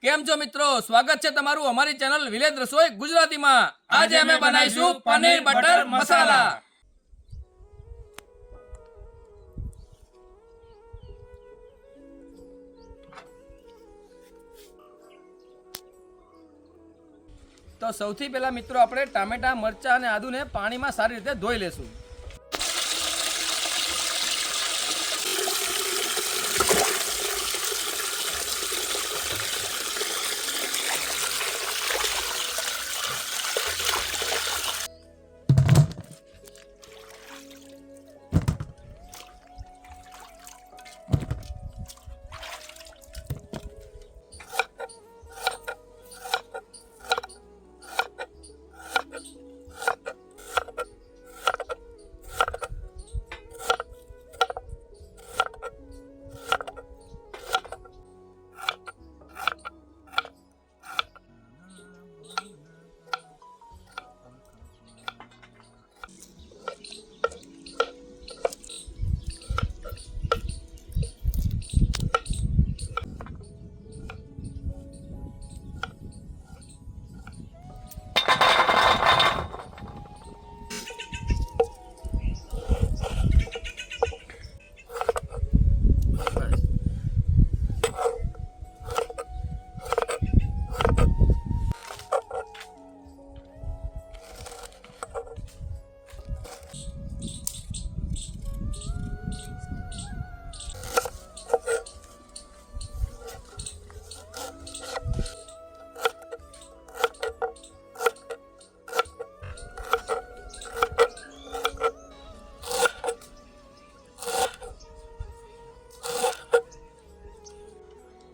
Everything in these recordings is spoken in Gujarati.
કેમ છો મિત્રો? સ્વાગત છે તમારું અમારી ચેનલ વિલેજ રસોઈ ગુજરાતીમાં। આજે અમે બનાવીશું પનીર બટર મસાલા। તો સૌથી પહેલા મિત્રો આપણે ટામેટા, મરચા અને આદુને પાણીમાં સારી રીતે ધોઈ લેશું।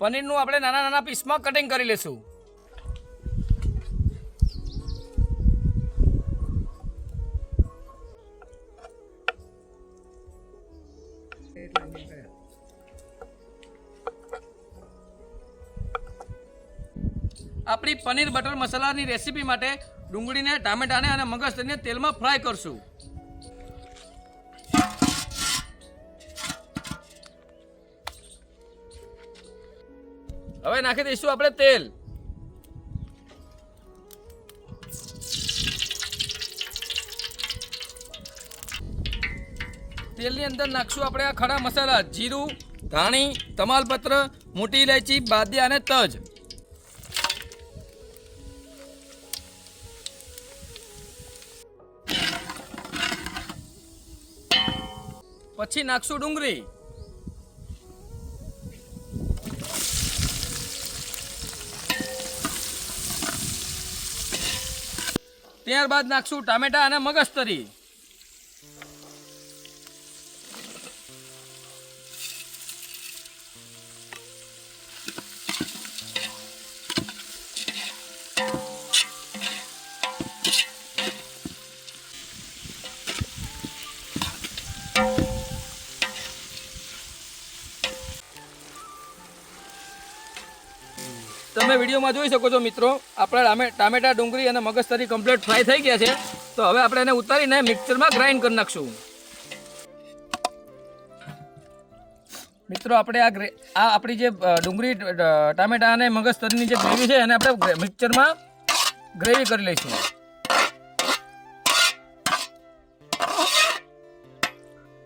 પનીરનું આપણે નાના નાના પીસમાં કટિંગ કરી લેશું। આપણી પનીર બટર મસાલાની રેસીપી માટે ડુંગળીને, ટામેટાને અને મગજતરીને તેલમાં ફ્રાય કરશું। હવે નાખી દઈશું આપણે તેલ। તેલની અંદર નાખશું આપણે આ ખડા મસાલા, જીરું, ધાણી, તમાલપત્ર, મોટી ઇલાયચી, બાદિયા અને તજ। પછી નાખશું ડુંગળી। ત્યારબાદ નાખશું ટામેટા અને મગજતરી। તમે વિડીયોમાં જોઈ શકો છો મિત્રો, આપણા ટામેટા, ડુંગળી અને મગજતરી કમ્પ્લીટ ફ્રાય થઈ ગયા છે। તો હવે આપણે એને ઉતારીને મિક્સરમાં ગ્રાઇન્ડ કરી નાખશું। મિત્રો આપણે આ આપણી જે ડુંગળી, ટામેટા અને મગજતરીની જે ગ્રેવી છે એને આપણે મિક્સરમાં ગ્રેવી કરી લઈશું।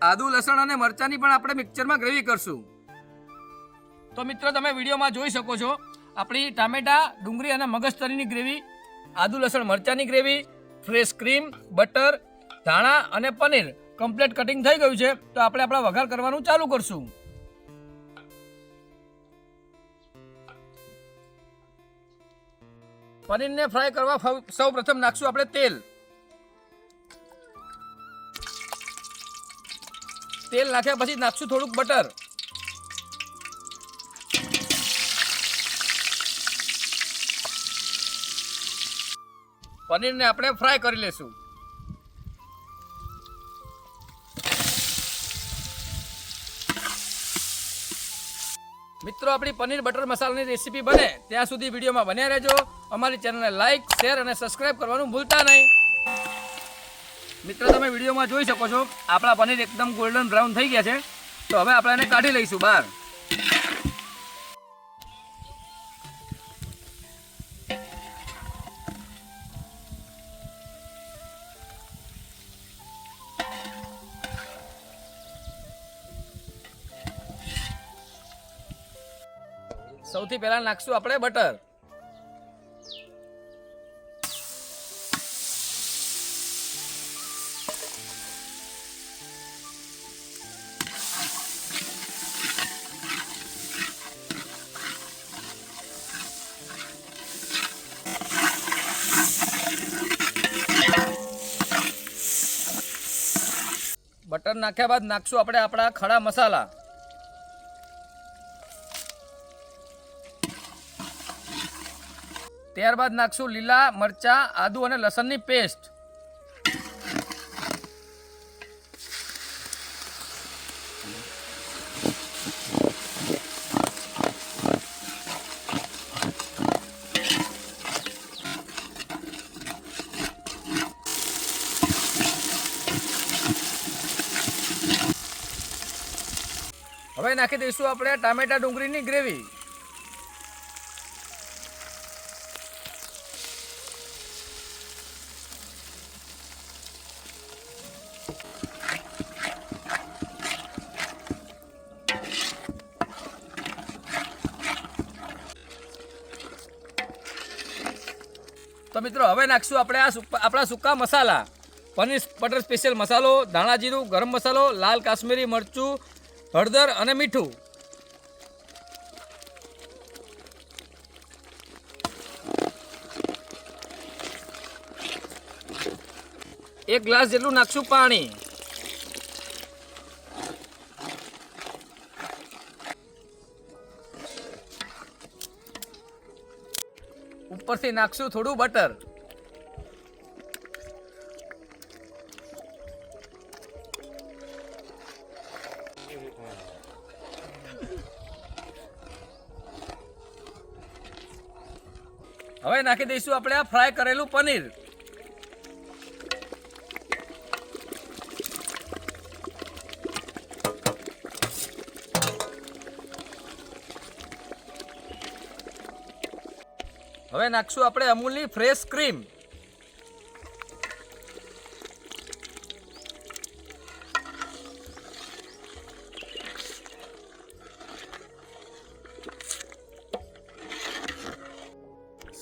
આદુ, લસણ અને મરચાની પણ આપણે મિક્સરમાં ગ્રેવી કરશું। તો મિત્રો તમે વિડીયોમાં જોઈ શકો છો, આપણી ટામેટા, ડુંગળી અને મગજતરીની ગ્રેવી, આદુ, લસણ, મરચાની ગ્રેવી, ફ્રેશ ક્રીમ, બટર, ધાણા અને પનીર કમ્પ્લીટ કટિંગ થઈ ગયું છે। તો આપણે આપણા વઘાર કરવાનું ચાલુ કરશું। પનીરને ફ્રાય કરવા સૌ પ્રથમ નાખશું આપણે તેલ। તેલ નાખ્યા પછી નાખશું થોડુંક બટર। પનીરને આપણે ફ્રાય કરી લેશું। મિત્રો આપણી પનીર બટર મસાલાની રેસીપી બને ત્યાં સુધી વિડીયોમાં બન્યા રહેજો। અમારી ચેનલને લાઈક, શેર અને સબસ્ક્રાઇબ કરવાનું ભૂલતા નહીં। મિત્રો તમે વિડીયોમાં જોઈ શકો છો, આપણા પનીર એકદમ ગોલ્ડન બ્રાઉન થઈ ગયા છે। તો હવે આપણે એને કાઢી લઈશું બહાર। સૌથી પહેલા નાખશું આપણે બટર. બટર નાખ્યા બાદ નાખશું આપણે આપણા ખડા મસાલા. ત્યારબાદ નાખશું લીલા મરચા, આદુ અને લસણની પેસ્ટ. હવે નાખી દઈશું આપણે ટામેટા ડુંગળીની ગ્રેવી. તો મિત્રો હવે નાખશું આપણે આપણા સૂકા મસાલા. પનીર બટર સ્પેશિયલ મસાલો, ધાણા જીરું, ગરમ મસાલો, લાલ કાશ્મીરી મરચું, હળદર અને મીઠું. એક ગ્લાસ જેટલું નાખશું પાણી. ઉપરથી નાખશું થોડું બટર. હવે નાખી દઈશું આપણે આ ફ્રાય કરેલું પનીર. હવે નાખશું આપણે અમૂલની ફ્રેશ ક્રીમ.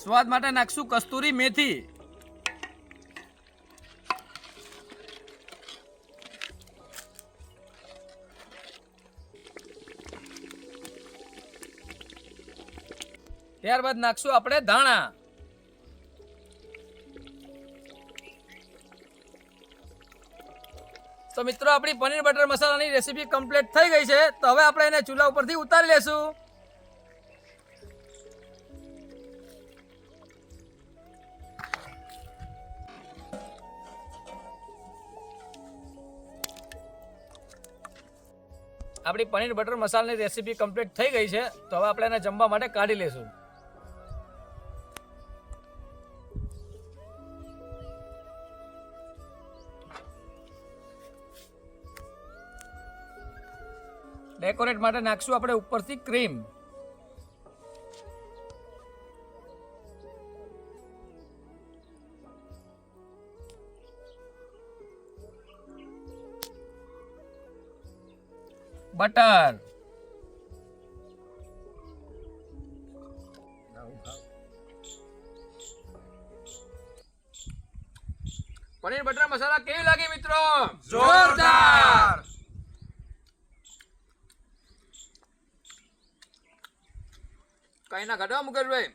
સ્વાદ માટે નાખશું કસ્તુરી મેથી. ત્યારબાદ નાખશું આપણે ધાણા. તો મિત્રો આપણી પનીર બટર મસાલાની રેસીપી કમ્પ્લીટ થઈ ગઈ છે. તો હવે આપણે એને ચૂલા ઉપરથી ઉતારી લેશું. આપણી પનીર બટર મસાલાની રેસીપી કમ્પ્લીટ થઈ ગઈ છે. તો હવે આપણે એને જમવા માટે કાઢી લેશું. ડેકોરેટ માટે નાખશું આપણે ઉપરથી ક્રીમ. બટર. પનીર બટર મસાલા કેવી લાગી મિત્રો? જોરદાર. કઈ ના ઘટવા મુકેશભાઈ.